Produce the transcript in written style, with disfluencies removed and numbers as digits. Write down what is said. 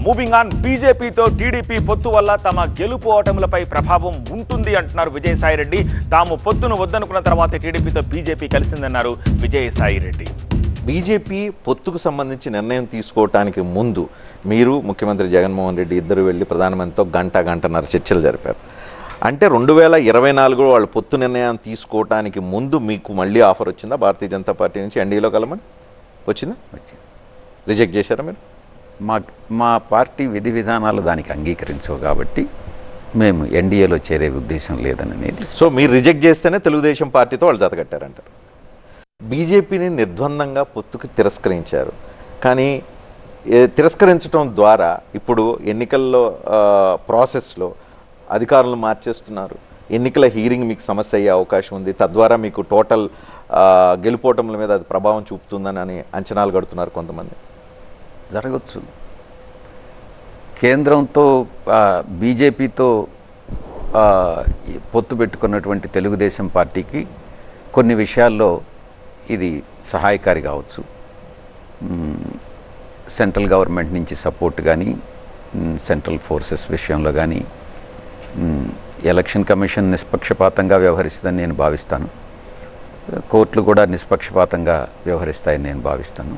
Moving on, బీజేపీతో TDP పొత్తు వల్ల తమ గెలుపు ఓటములపై ప్రభావం ఉంటుంది అంటున్నారు విజయసాయిరెడ్డి. తాము పొత్తును వద్దనుకున్న తర్వాత టీడీపీతో బీజేపీ కలిసిందన్నారు విజయసాయిరెడ్డి. బీజేపీ పొత్తుకు సంబంధించి నిర్ణయం తీసుకోవటానికి ముందు మీరు ముఖ్యమంత్రి జగన్మోహన్ రెడ్డి ఇద్దరు వెళ్ళి ప్రధానమంత్రితో గంటన్నర చర్చలు జరిపారు. అంటే 2024 వాళ్ళు పొత్తు నిర్ణయం తీసుకోవటానికి ముందు మీకు మళ్ళీ ఆఫర్ వచ్చిందా భారతీయ జనతా పార్టీ నుంచి ఎన్డీఏలో కలమని? వచ్చిందా? రిజెక్ట్ చేశారా మీరు? మా పార్టీ విధి విధానాలు దానికి అంగీకరించవు కాబట్టి మేము ఎన్డీఏలో చేరే ఉద్దేశం లేదనేది. సో మీరు రిజెక్ట్ చేస్తేనే తెలుగుదేశం పార్టీతో వాళ్ళు జతకట్టారంటారు. బీజేపీని నిర్ద్వందంగా పొత్తుకు తిరస్కరించారు. కానీ తిరస్కరించడం ద్వారా ఇప్పుడు ఎన్నికల్లో ప్రాసెస్లో అధికారులను మార్చేస్తున్నారు. ఎన్నికల హీరింగ్ మీకు సమస్య అయ్యే అవకాశం ఉంది. తద్వారా మీకు టోటల్ గెలుపోవటముల మీద అది ప్రభావం చూపుతుందని అంచనాలు కడుతున్నారు కొంతమంది. జరగచ్చు. కేంద్రంతో బీజేపీతో పొత్తు పెట్టుకున్నటువంటి తెలుగుదేశం పార్టీకి కొన్ని విషయాల్లో ఇది సహాయకారి కావచ్చు. సెంట్రల్ గవర్నమెంట్ నుంచి సపోర్ట్ కానీ, సెంట్రల్ ఫోర్సెస్ విషయంలో కానీ, ఎలక్షన్ కమిషన్ నిష్పక్షపాతంగా వ్యవహరిస్తుందని నేను భావిస్తాను. కోర్టులు కూడా నిష్పక్షపాతంగా వ్యవహరిస్తాయని నేను భావిస్తాను.